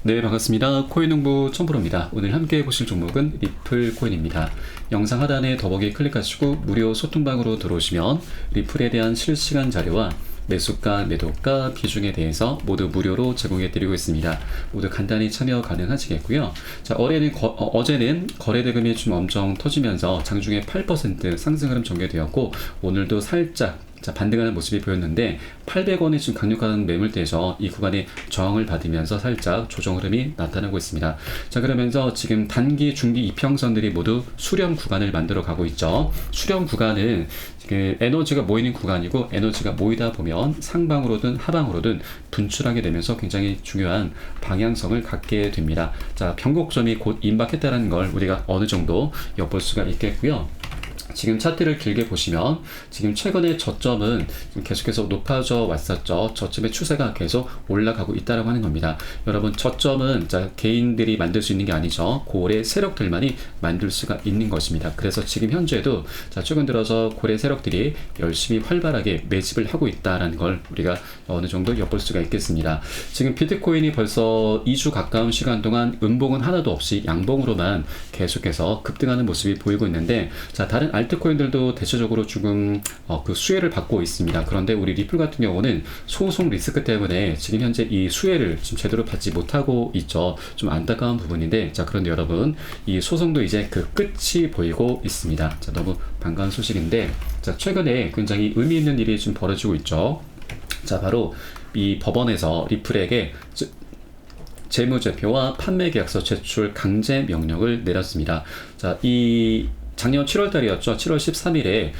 네, 반갑습니다. 코인농부 첨프로입니다. 오늘 함께 보실 종목은 리플 코인입니다. 영상 하단에 더보기 클릭하시고 무료 소통방으로 들어오시면 리플에 대한 실시간 자료와 매수가, 매도가, 비중에 대해서 모두 무료로 제공해 드리고 있습니다. 모두 간단히 참여 가능하시겠고요. 자, 어제는 거래대금이 좀 엄청 터지면서 장중에 8% 상승 흐름 전개되었고, 오늘도 살짝 반등하는 모습이 보였는데 800원이 지금 강력한 매물대에서 이 구간에 저항을 받으면서 살짝 조정 흐름이 나타나고 있습니다. 자, 그러면서 지금 단기, 중기 이평선들이 모두 수렴 구간을 만들어 가고 있죠. 수렴 구간은 에너지가 모이는 구간이고, 에너지가 모이다 보면 상방으로든 하방으로든 분출하게 되면서 굉장히 중요한 방향성을 갖게 됩니다. 자, 변곡점이 곧 임박했다는 걸 우리가 어느 정도 엿볼 수가 있겠고요. 지금 차트를 길게 보시면 지금 최근에 저점은 계속해서 높아져 왔었죠. 저점의 추세가 계속 올라가고 있다라고 하는 겁니다. 여러분, 저점은 개인들이 만들 수 있는 게 아니죠. 고래 세력들만이 만들 수가 있는 것입니다. 그래서 지금 현재도 최근 들어서 고래 세력들이 열심히 활발하게 매집을 하고 있다라는 걸 우리가 어느 정도 엿볼 수가 있겠습니다. 지금 비트코인이 벌써 2주 가까운 시간 동안 음봉은 하나도 없이 양봉으로만 계속해서 급등하는 모습이 보이고 있는데, 다른 알트코인들도 대체적으로 지금 그 수혜를 받고 있습니다. 그런데 우리 리플 같은 경우는 소송 리스크 때문에 지금 현재 이 수혜를 지금 제대로 받지 못하고 있죠. 좀 안타까운 부분인데, 그런데 여러분, 이 소송도 이제 그 끝이 보이고 있습니다. 너무 반가운 소식인데, 최근에 굉장히 의미 있는 일이 지금 벌어지고 있죠. 바로 이 법원에서 리플에게 재무제표와 판매계약서 제출 강제 명령을 내렸습니다. 작년 7월달이었죠. 7월 13일에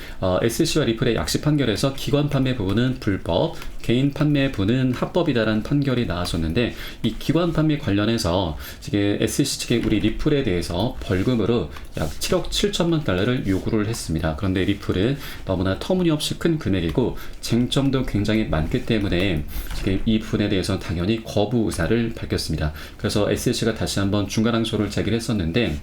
SC와 리플의 약식 판결에서 기관 판매 부분은 불법, 개인 판매 부분은 합법이다라는 판결이 나왔었는데, 이 기관 판매 관련해서 지금 SC 측에 우리 리플에 대해서 벌금으로 약 7억 7천만 달러를 요구를 했습니다. 그런데 리플은 너무나 터무니없이 큰 금액이고 쟁점도 굉장히 많기 때문에 지금 이 부분에 대해서 당연히 거부 의사를 밝혔습니다. 그래서 SC가 다시 한번 중간항소를 제기를 했었는데,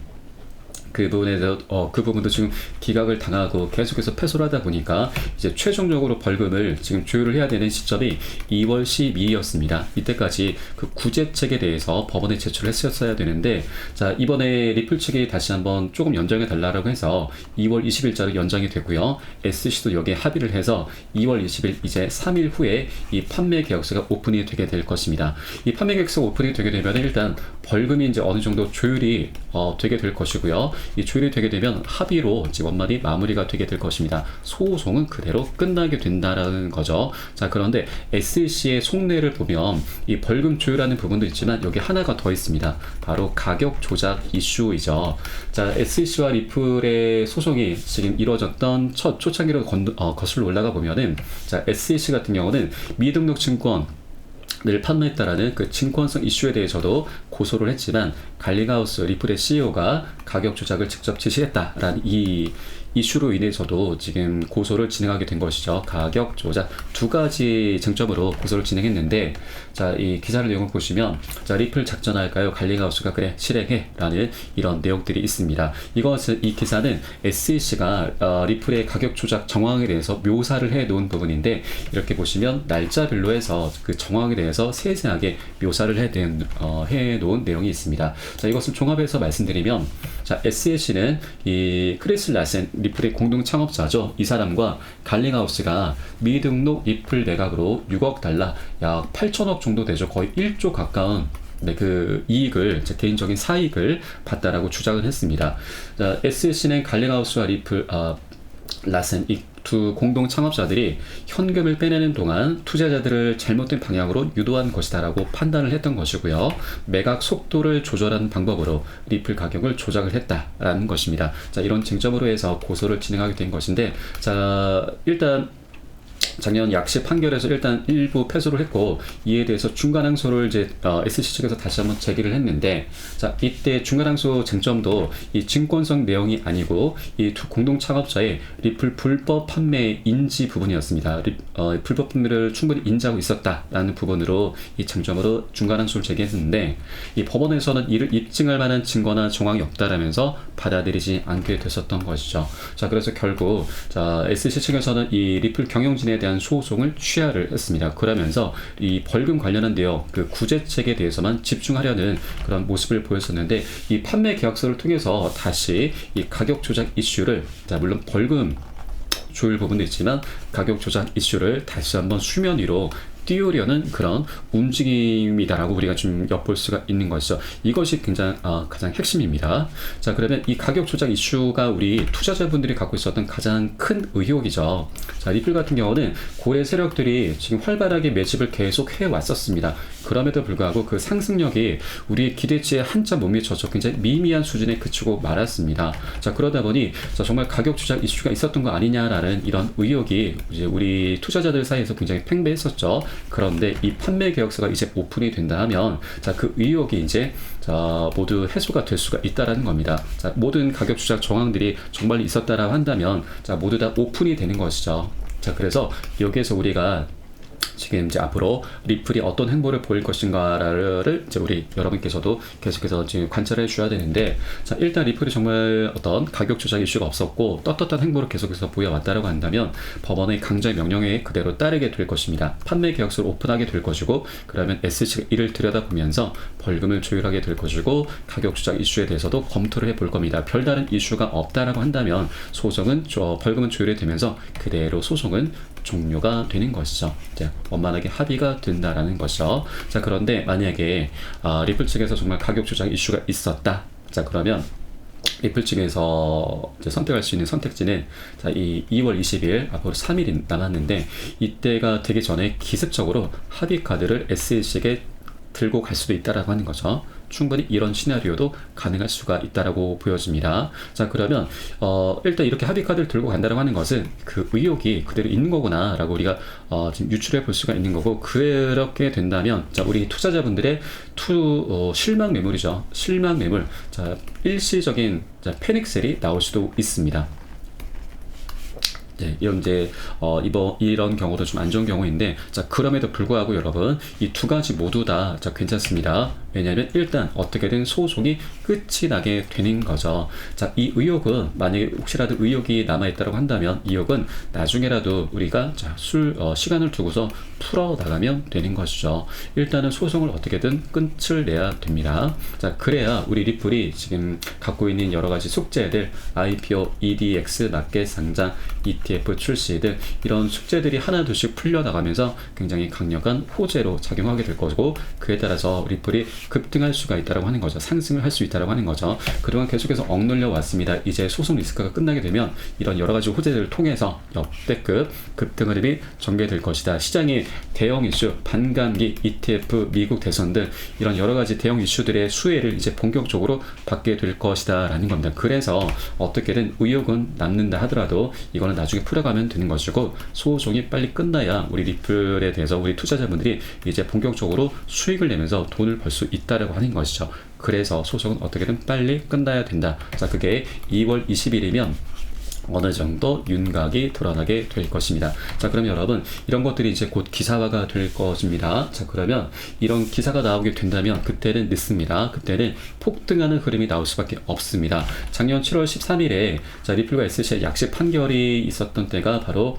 그 부분에 대해서 그 부분도 지금 기각을 당하고 계속해서 패소를 하다 보니까 이제 최종적으로 벌금을 지금 조율을 해야 되는 시점이 2월 12일이었습니다. 이때까지 그 구제책에 대해서 법원에 제출을 했었어야 되는데, 이번에 리플 측이 다시 한번 조금 연장해 달라고 해서 2월 20일자로 연장이 됐고요. SC도 여기에 합의를 해서 2월 20일 이제 3일 후에 이 판매 계약서가 오픈이 되게 될 것입니다. 이 판매 계약서가 오픈이 되게 되면 일단 벌금이 이제 어느 정도 조율이 되게 될 것이고요. 이 조율이 되게 되면 합의로 원만히 마무리가 되게 될 것입니다. 소송은 그대로 끝나게 된다라는 거죠. 그런데 SC의 속내를 보면 이 벌금 조율하는 부분도 있지만 여기 하나가 더 있습니다. 바로 가격 조작 이슈이죠. SC와 리플의 소송이 지금 이루어졌던 첫 초창기로 거슬러 올라가 보면은 SC 같은 경우는 미등록 증권 를 판매했다라는 그 증권성 이슈에 대해서도 고소를 했지만, 갈링하우스 리플의 CEO가 가격 조작을 직접 지시했다라는 이 이슈로 인해서도 지금 고소를 진행하게 된 것이죠. 가격 조작 두 가지 쟁점으로 고소를 진행했는데, 이 기사를 내용을 보시면 리플 작전할까요? 갈링하우스가 그래 실행해 라는 이런 내용들이 있습니다. 이 기사는 SEC가 리플의 가격 조작 정황에 대해서 묘사를 해 놓은 부분인데, 이렇게 보시면 날짜별로 해서 그 정황에 대해서 세세하게 묘사를 해 놓은 내용이 있습니다. 이것을 종합해서 말씀드리면, SEC는 이 크리스 라센 리플의 공동 창업자죠. 이 사람과 갈링하우스가 미등록 리플 매각으로 6억 달러, 약 8천억 정도 되죠. 거의 1조 가까운 그 이익을, 개인적인 사익을 봤다라고 주장을 했습니다. SC는 갈링하우스와 리플 라센 이 두 공동 창업자들이 현금을 빼내는 동안 투자자들을 잘못된 방향으로 유도한 것이다라고 판단을 했던 것이고요. 매각 속도를 조절하는 방법으로 리플 가격을 조작을 했다라는 것입니다. 이런 쟁점으로 해서 고소를 진행하게 된 것인데, 일단 작년 약식 판결에서 일단 일부 패소를 했고, 이에 대해서 중간항소를 이제 SC 측에서 다시 한번 제기를 했는데, 이때 중간항소 쟁점도 이 증권성 내용이 아니고 이 두 공동 창업자의 리플 불법 판매 인지 부분이었습니다. 불법 판매를 충분히 인지하고 있었다라는 부분으로 이 쟁점으로 중간항소를 제기했는데, 이 법원에서는 이를 입증할 만한 증거나 정황이 없다라면서 받아들이지 않게 됐었던 것이죠. 그래서 결국 SC 측에서는 이 리플 경영진에 부분에 대한 소송을 취하를 했습니다. 그러면서 이 벌금 관련한 내용, 그 구제책에 대해서만 집중하려는 그런 모습을 보였었는데, 이 판매 계약서를 통해서 다시 이 가격 조작 이슈를, 자 물론 벌금 조율 부분도 있지만 가격 조작 이슈를 다시 한번 수면 위로 띄우려는 그런 움직임이다라고 우리가 좀 엿볼 수가 있는 것이죠. 이것이 굉장히 가장 핵심입니다. 자, 그러면 이 가격 조작 이슈가 우리 투자자분들이 갖고 있었던 가장 큰 의혹이죠. 자, 리플 같은 경우는 고래 세력들이 지금 활발하게 매집을 계속 해왔었습니다. 그럼에도 불구하고 그 상승력이 우리의 기대치에 한참 못 미쳐서 굉장히 미미한 수준에 그치고 말았습니다. 자, 그러다 보니 정말 가격 조작 이슈가 있었던 거 아니냐라는 이런 의혹이 이제 우리 투자자들 사이에서 굉장히 팽배했었죠. 그런데 이 판매 계약서가 이제 오픈이 된다 하면, 자, 그 의혹이 이제 모두 해소가 될 수가 있다라는 겁니다. 자, 모든 가격 조작 정황들이 정말 있었다라고 한다면, 자, 모두 다 오픈이 되는 것이죠. 자, 그래서 여기에서 우리가 지금 이제 앞으로 리플이 어떤 행보를 보일 것인가를 이제 우리 여러분께서도 계속해서 지금 관찰해 주셔야 되는데, 자, 일단 리플이 정말 어떤 가격 조작 이슈가 없었고 떳떳한 행보를 계속해서 보여왔다라고 한다면 법원의 강제 명령에 그대로 따르게 될 것입니다. 판매 계약서를 오픈하게 될 것이고, 그러면 SC가 이를 들여다보면서 벌금을 조율하게 될 것이고, 가격 조작 이슈에 대해서도 검토를 해볼 겁니다. 별다른 이슈가 없다라고 한다면 벌금은 조율이 되면서 그대로 소송은 종료가 되는 것이죠. 자, 원만하게 합의가 된다라는 것이죠. 자, 그런데 만약에 리플 측에서 정말 가격 조작 이슈가 있었다. 자, 그러면 리플 측에서 이제 선택할 수 있는 선택지는, 자, 이 2월 20일 앞으로 3일이 남았는데, 이때가 되기 전에 기습적으로 합의 카드를 SEC에게 들고 갈 수도 있다라고 하는 거죠. 충분히 이런 시나리오도 가능할 수가 있다라고 보여집니다. 자, 그러면 일단 이렇게 합의 카드를 들고 간다라고 하는 것은 그 의혹이 그대로 있는 거구나라고 우리가 지금 유출해 볼 수가 있는 거고, 그렇게 된다면, 자, 우리 투자자분들의 실망 매물이죠. 실망 매물. 자, 일시적인 패닉셀이 나올 수도 있습니다. 네, 이런 경우도 좀 안 좋은 경우인데, 자, 그럼에도 불구하고 여러분, 이 두 가지 모두 다 괜찮습니다. 왜냐하면 일단 어떻게든 소송이 끝이 나게 되는 거죠. 자, 이 의혹은 만약에 혹시라도 의혹이 남아있다고 한다면, 이 의혹은 나중에라도 우리가 시간을 두고서 풀어나가면 되는 것이죠. 일단은 소송을 어떻게든 끝을 내야 됩니다. 자, 그래야 우리 리플이 지금 갖고 있는 여러 가지 숙제들, IPO, EDX, 마켓 상장, ETF 출시 등 이런 숙제들이 하나둘씩 풀려나가면서 굉장히 강력한 호재로 작용하게 될 거고, 그에 따라서 리플이 급등할 수가 있다고 하는 거죠. 상승을 할 수 있다고 하는 거죠. 그동안 계속해서 억눌려 왔습니다. 이제 소송 리스크가 끝나게 되면 이런 여러 가지 호재들을 통해서 역대급 급등 흐름이 전개될 것이다. 시장의 대형 이슈, 반감기, ETF, 미국 대선 등 이런 여러 가지 대형 이슈들의 수혜를 이제 본격적으로 받게 될 것이다 라는 겁니다. 그래서 어떻게든 의혹은 남는다 하더라도 이거는 나중에 풀어가면 되는 것이고, 소송이 빨리 끝나야 우리 리플에 대해서 우리 투자자분들이 이제 본격적으로 수익을 내면서 돈을 벌 수 있다라고 하는 것이죠. 그래서 소송은 어떻게든 빨리 끝나야 된다. 자, 그게 2월 20일이면 어느 정도 윤곽이 드러나게 될 것입니다. 자, 그럼 여러분, 이런 것들이 이제 곧 기사화가 될 것입니다. 자, 그러면 이런 기사가 나오게 된다면 그때는 늦습니다. 그때는 폭등하는 흐름이 나올 수밖에 없습니다. 작년 7월 13일에 리플과 SC의 약식 판결이 있었던 때가 바로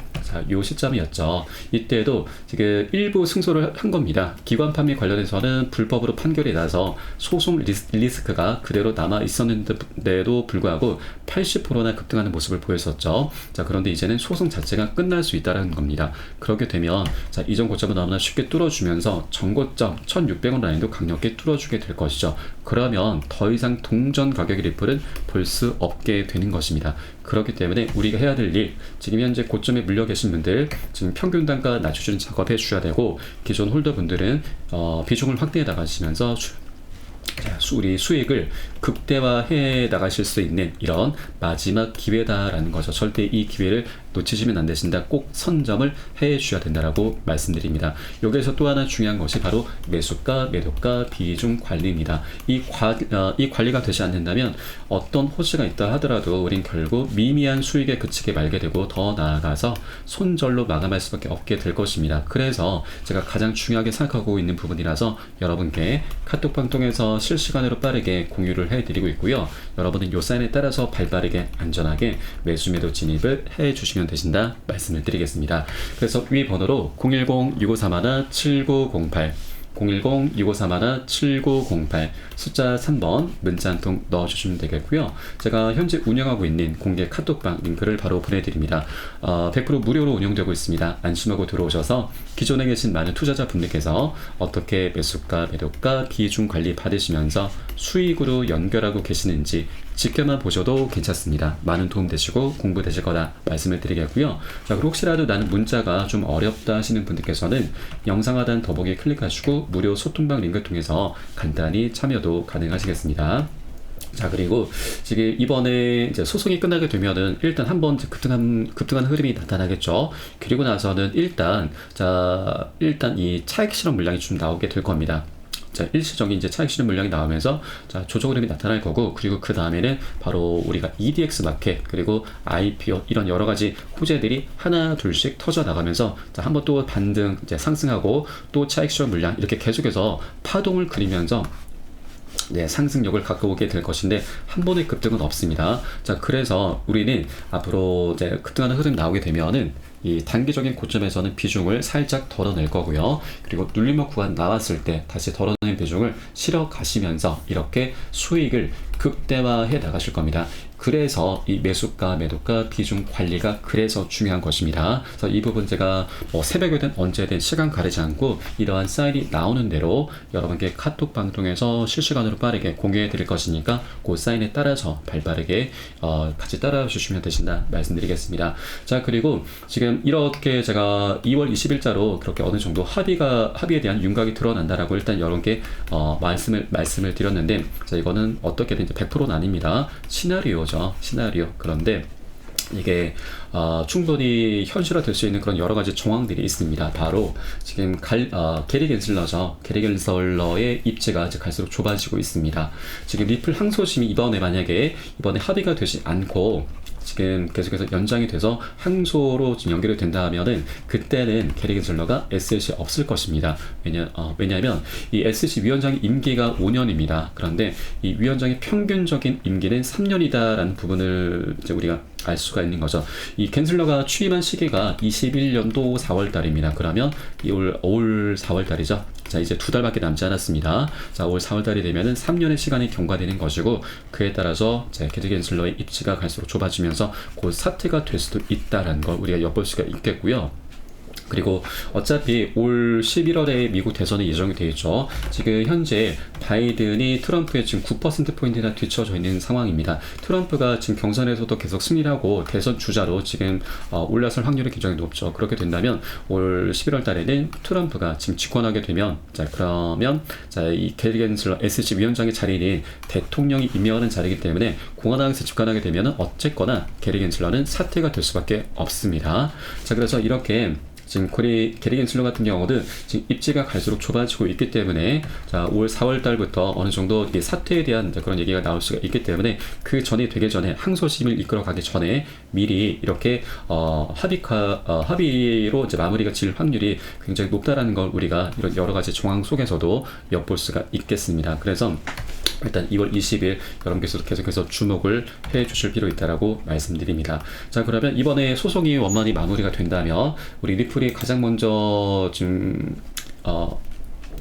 요 시점이었죠. 이때도 지금 일부 승소를 한 겁니다. 기관 판매 관련해서는 불법으로 판결이 나서 소송 리스크가 그대로 남아 있었는데도 불구하고 80%나 급등하는 모습을 보였었죠. 자, 그런데 이제는 소송 자체가 끝날 수 있다는 겁니다. 그렇게 되면 이전 고점을 너무나 쉽게 뚫어주면서 전고점 1600원 라인도 강력히 뚫어주게 될 것이죠. 그러면 더 이상 동전 가격의 리플은 볼 수 없게 되는 것입니다. 그렇기 때문에 우리가 해야 될 일, 지금 현재 고점에 물려 계신 분들 지금 평균 단가 낮춰주는 작업해 주셔야 되고, 기존 홀더분들은 비중을 확대해 나가시면서 우리 수익을 극대화해 나가실 수 있는 이런 마지막 기회다라는 거죠. 절대 이 기회를 놓치시면 안 되신다. 꼭 선점을 해 주셔야 된다라고 말씀드립니다. 여기에서 또 하나 중요한 것이 바로 매수가, 매도가, 비중 관리입니다. 이 관리가 되지 않는다면 어떤 호재가 있다 하더라도 우린 결국 미미한 수익에 그치게 말게 되고, 더 나아가서 손절로 마감할 수밖에 없게 될 것입니다. 그래서 제가 가장 중요하게 생각하고 있는 부분이라서 여러분께 카톡방 통해서 실시간으로 빠르게 공유를 해드리고 있고요. 여러분은 요 사인에 따라서 발빠르게 안전하게 매수 매도 진입을 해 주시면 주시면 되신다 말씀을 드리겠습니다. 그래서 위 번호로 010-6531-7908 010-6531-7908 숫자 3번 문자 한 통 넣어주시면 되겠고요. 제가 현재 운영하고 있는 공개 카톡방 링크를 바로 보내드립니다. 100% 무료로 운영되고 있습니다. 안심하고 들어오셔서 기존에 계신 많은 투자자분들께서 어떻게 매수가, 매도가, 비중 관리 받으시면서 수익으로 연결하고 계시는지 지켜만 보셔도 괜찮습니다. 많은 도움 되시고 공부 되실 거다 말씀을 드리겠고요. 자, 그리고 혹시라도 나는 문자가 좀 어렵다 하시는 분들께서는 영상 하단 더보기 클릭하시고 무료 소통방 링크 통해서 간단히 참여도 가능하시겠습니다. 자, 그리고 지금 이번에 이제 소송이 끝나게 되면은 일단 한번 급등한 흐름이 나타나겠죠. 그리고 나서는 일단 이 차익 실험 물량이 좀 나오게 될 겁니다. 자, 일시적인 이제 차익 실현 물량이 나오면서 자, 조정 흐름이 나타날 거고, 그리고 그 다음에는 바로 우리가 EDX 마켓 그리고 IPO 이런 여러 가지 호재들이 하나 둘씩 터져 나가면서 자, 한번 또 반등 이제 상승하고 또 차익 실현 물량 이렇게 계속해서 파동을 그리면서 네, 상승력을 갖고 오게 될 것인데 한 번의 급등은 없습니다. 자, 그래서 우리는 앞으로 이제 급등하는 흐름 나오게 되면은 이 단기적인 고점에서는 비중을 살짝 덜어낼 거고요. 그리고 눌림목 구간 나왔을 때 다시 덜어낸 비중을 실어 가시면서 이렇게 수익을 극대화해 나가실 겁니다. 그래서 이 매수가, 매도가, 비중 관리가 그래서 중요한 것입니다. 그래서 이 부분 제가 뭐 새벽이든 언제든 시간 가리지 않고 이러한 사인이 나오는 대로 여러분께 카톡 방송에서 실시간으로 빠르게 공유해 드릴 것이니까 그 사인에 따라서 발빠르게 같이 따라 주시면 되신다 말씀드리겠습니다. 자, 그리고 지금 이렇게 제가 2월 20일자로 그렇게 어느 정도 합의에 대한 윤곽이 드러난다라고 일단 여러분께 말씀을 드렸는데, 자, 이거는 어떻게든 이제 100%는 아닙니다. 시나리오죠. 시나리오. 그런데 이게 충분히 현실화될 수 있는 그런 여러 가지 정황들이 있습니다. 바로 지금 게리 겐슬러죠. 게리 겐슬러의 입지가 갈수록 좁아지고 있습니다. 지금 리플 항소심이 이번에 합의가 되지 않고 지금 계속해서 연장이 돼서 항소로 지금 연결이 된다면은 그때는 게리 겐슬러가 SC 없을 것입니다. 왜냐하면 이 SC 위원장의 임기가 5년입니다. 그런데 이 위원장의 평균적인 임기는 3년이다라는 부분을 이제 우리가 알 수가 있는 거죠. 이 겐슬러가 취임한 시기가 21년도 4월 달입니다. 그러면 올 4월 달이죠. 자, 이제 2달밖에 남지 않았습니다. 자, 올 4월 달이 되면은 3년의 시간이 경과되는 것이고, 그에 따라서 게리 겐슬러의 입지가 갈수록 좁아지면서 곧 사퇴가 될 수도 있다라는 걸 우리가 엿볼 수가 있겠고요. 그리고 어차피 올 11월에 미국 대선이 예정이 되어 있죠. 지금 현재 바이든이 트럼프에 지금 9%포인트나 뒤쳐져 있는 상황입니다. 트럼프가 지금 경선에서도 계속 승리를 하고 대선 주자로 지금 올라설 확률이 굉장히 높죠. 그렇게 된다면 올 11월 달에는 트럼프가 지금 집권하게 되면 그러면 이 게리 겐슬러 SC 위원장의 자리는 대통령이 임명하는 자리이기 때문에 공화당에서 집권하게 되면 어쨌거나 게리 겐슬러는 사퇴가 될 수밖에 없습니다. 자, 그래서 이렇게 지금 게리 겐슬러 같은 경우는 지금 입지가 갈수록 좁아지고 있기 때문에 올 4월 달부터 어느 정도 사퇴에 대한 그런 얘기가 나올 수가 있기 때문에 그 전이 되기 전에 항소심을 이끌어가기 전에 미리 이렇게 합의로 이제 마무리가 질 확률이 굉장히 높다라는 걸 우리가 이런 여러 가지 정황 속에서도 엿볼 수가 있겠습니다. 그래서 일단 2월 20일 여러분께서도 계속해서 주목을 해 주실 필요 있다라고 말씀드립니다. 자, 그러면 이번에 소송이 원만히 마무리가 된다면 우리 리플이 가장 먼저 지금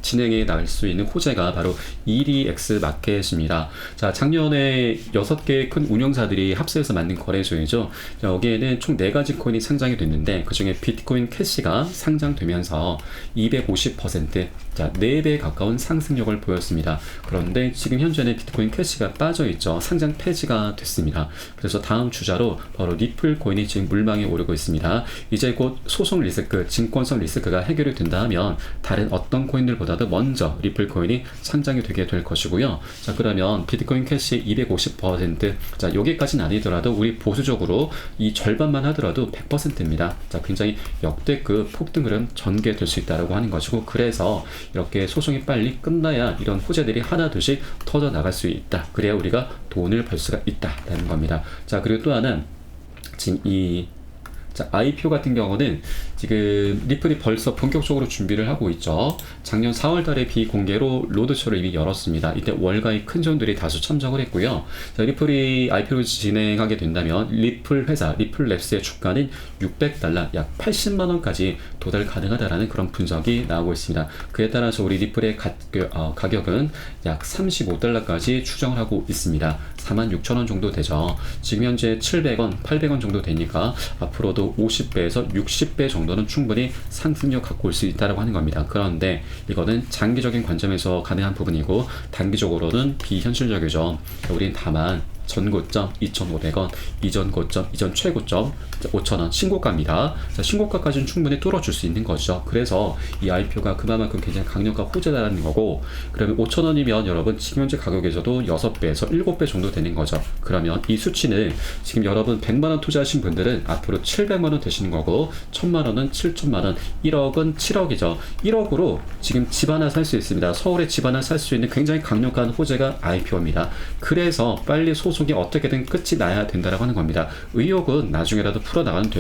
진행해 나갈 수 있는 호재가 바로 EDX 마켓입니다. 자, 작년에 6개의 큰 운영사들이 합세해서 만든 거래소이죠. 자, 여기에는 총 4가지 코인이 상장이 됐는데 그중에 비트코인 캐시가 상장되면서 250%, 자, 4배 가까운 상승력을 보였습니다. 그런데 지금 현재는 비트코인 캐시가 빠져있죠. 상장 폐지가 됐습니다. 그래서 다음 주자로 바로 리플 코인이 지금 물망에 오르고 있습니다. 이제 곧 소송 리스크, 증권성 리스크가 해결이 된다 하면 다른 어떤 코인들보다 먼저 리플 코인이 상장이 되게 될 것이고요. 자, 그러면 비트코인 캐시 250%, 자, 여기까지는 아니더라도 우리 보수적으로 이 절반만 하더라도 100%입니다. 자, 굉장히 역대급 폭등 흐름 전개될 수 있다라고 하는 것이고, 그래서 이렇게 소송이 빨리 끝나야 이런 호재들이 하나 둘씩 터져 나갈 수 있다. 그래야 우리가 돈을 벌 수가 있다라는 겁니다. 자, 그리고 또 하나 지금 IPO 같은 경우는 지금 리플이 벌써 본격적으로 준비를 하고 있죠. 작년 4월 달에 비공개로 로드쇼를 이미 열었습니다. 이때 월가의 큰 손들이 다수 참석을 했고요. 자, 리플이 IPO를 진행하게 된다면 리플 회사, 리플랩스의 주가는 $600, 약 80만 원까지 도달 가능하다라는 그런 분석이 나오고 있습니다. 그에 따라서 우리 리플의 가격은 약 $35까지 추정을 하고 있습니다. 46,000원 정도 되죠. 지금 현재 700원, 800원 정도 되니까 앞으로도 50배에서 60배 정도는 충분히 상승력 갖고 올 수 있다고 하는 겁니다. 그런데 이거는 장기적인 관점에서 가능한 부분이고 단기적으로는 비현실적이죠. 우린 다만 전 고점 2,500원, 이전 고점, 이전 최고점 5,000원 신고가입니다. 자, 신고가까지는 충분히 뚫어줄 수 있는 거죠. 그래서 이 IPO가 그만큼 굉장히 강력한 호재다라는 거고, 그러면 5,000원이면 여러분 지금 현재 가격에서도 6배에서 7배 정도 되는 거죠. 그러면 이 수치는 지금 여러분 100만원 투자하신 분들은 앞으로 700만원 되시는 거고, 1000만원은 7천만원, 1억은 7억이죠. 1억으로 지금 집 하나 살 수 있습니다. 서울에 집 하나 살 수 있는 굉장히 강력한 호재가 IPO입니다. 그래서 빨리 소송이 어떻게든 끝이 나야 된다라고 하는 겁니다. 의혹은 나중에라도 풀어나가면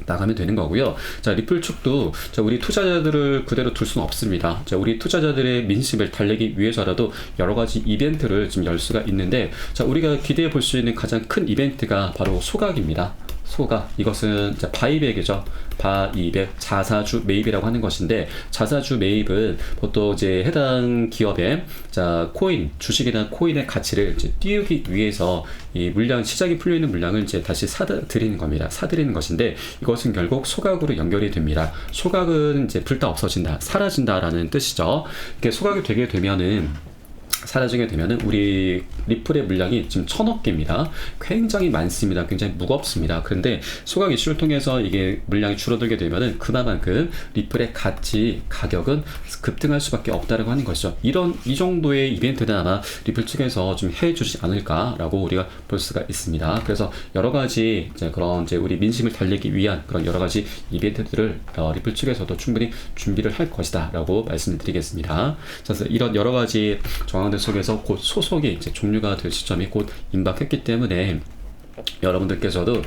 나가면 되는 거고요. 자, 리플 측도 자, 우리 투자자들을 그대로 둘 수는 없습니다. 자, 우리 투자자들의 민심을 달래기 위해서라도 여러 가지 이벤트를 지금 열 수가 있는데, 자, 우리가 기대해 볼 수 있는 가장 큰 이벤트가 바로 소각입니다. 소각, 이것은 바이백이죠. 바이백, 자사주 매입이라고 하는 것인데, 자사주 매입은 보통 이제 해당 기업의 코인, 주식이나 코인의 가치를 이제 띄우기 위해서 이 물량, 시장이 풀려 있는 물량을 이제 다시 사들이는 겁니다. 사들이는 것인데, 이것은 결국 소각으로 연결이 됩니다. 소각은 이제 불타 없어진다, 사라진다라는 뜻이죠. 이렇게 소각이 되게 되면은 사라지게 되면은 우리 리플의 물량이 지금 1,000억 개입니다. 굉장히 많습니다. 굉장히 무겁습니다. 그런데 소각 이슈를 통해서 이게 물량이 줄어들게 되면은 그만큼 리플의 가격은 급등할 수밖에 없다라고 하는 것이죠. 이 정도의 이벤트는 아마 리플 측에서 좀 해주지 않을까라고 우리가 볼 수가 있습니다. 그래서 여러 가지 그런 우리 민심을 달래기 위한 그런 여러 가지 이벤트들을 리플 측에서도 충분히 준비를 할 것이다라고 말씀을 드리겠습니다. 그래서 이런 여러 가지 정황들 속에서 곧 소송이 이제 종료가 될 시점이 곧 임박했기 때문에 여러분들께서도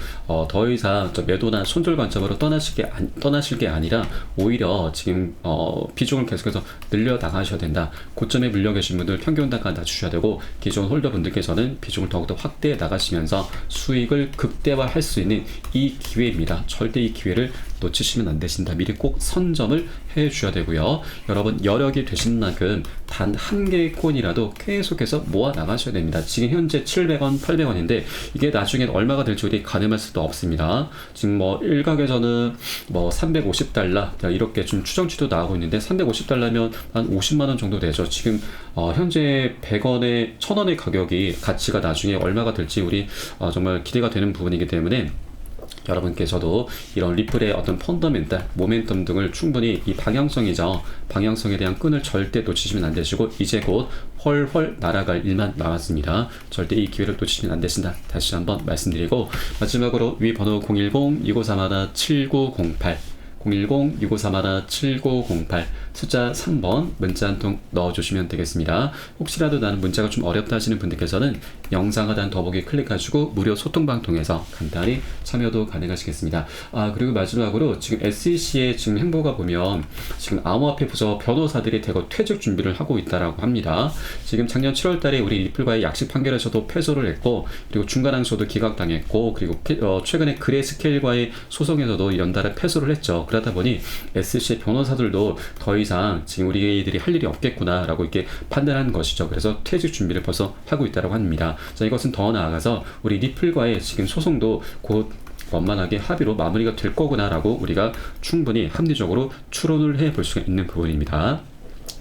더 이상 매도나 손절 관점으로 떠나실 게 아니라 오히려 지금 비중을 계속해서 늘려 나가셔야 된다. 고점에 물려 계신 분들 평균 단가 낮추셔야 되고, 기존 홀더분들께서는 비중을 더욱더 확대해 나가시면서 수익을 극대화할 수 있는 이 기회입니다. 절대 이 기회를 놓치시면 안 되신다. 미리 꼭 선점을 해 주셔야 되고요. 여러분 여력이 되신 만큼 단 한 개의 코인이라도 계속해서 모아 나가셔야 됩니다. 지금 현재 700원, 800원인데 이게 나중에 얼마가 될지 우리 가늠할 수도 없습니다. 지금 일각에서는 350달러 이렇게 좀 추정치도 나오고 있는데, 350달러면 한 50만 원 정도 되죠. 지금 현재 100원에 1000원의 가치가 나중에 얼마가 될지 우리 정말 기대가 되는 부분이기 때문에 여러분께서도 이런 리플의 어떤 펀더멘탈, 모멘텀 등을 충분히 이 방향성이죠. 방향성에 대한 끈을 절대 놓치시면 안 되시고, 이제 곧 훨훨 날아갈 일만 남았습니다. 절대 이 기회를 놓치시면 안 되신다. 다시 한번 말씀드리고, 마지막으로 위 번호 010-2531-7908 010-2531-7908 숫자 3번 문자 한 통 넣어주시면 되겠습니다. 혹시라도 나는 문자가 좀 어렵다 하시는 분들께서는 영상 하단 더보기 클릭하시고 무료 소통방 통해서 간단히 참여도 가능하시겠습니다. 그리고 마지막으로 지금 SEC의 지금 행보가 보면 지금 암호화폐 부서 변호사들이 대거 퇴직 준비를 하고 있다라고 합니다. 지금 작년 7월 달에 우리 리플과의 약식 판결에서도 패소를 했고, 그리고 중간항소도 기각당했고, 그리고 최근에 그레이스케일과의 소송에서도 연달아 패소를 했죠. 그러다 보니 SEC 변호사들도 더 이상 지금 우리들이 할 일이 없겠구나라고 이렇게 판단하는 것이죠. 그래서 퇴직 준비를 벌써 하고 있다고 합니다. 자, 이것은 더 나아가서 우리 리플과의 지금 소송도 곧 원만하게 합의로 마무리가 될 거구나라고 우리가 충분히 합리적으로 추론을 해볼 수가 있는 부분입니다.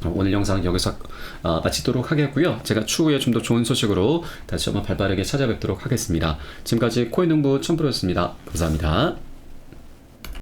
오늘 영상 여기서 마치도록 하겠고요. 제가 추후에 좀 더 좋은 소식으로 다시 한번 발빠르게 찾아뵙도록 하겠습니다. 지금까지 코인농부 첨프로였습니다. 감사합니다.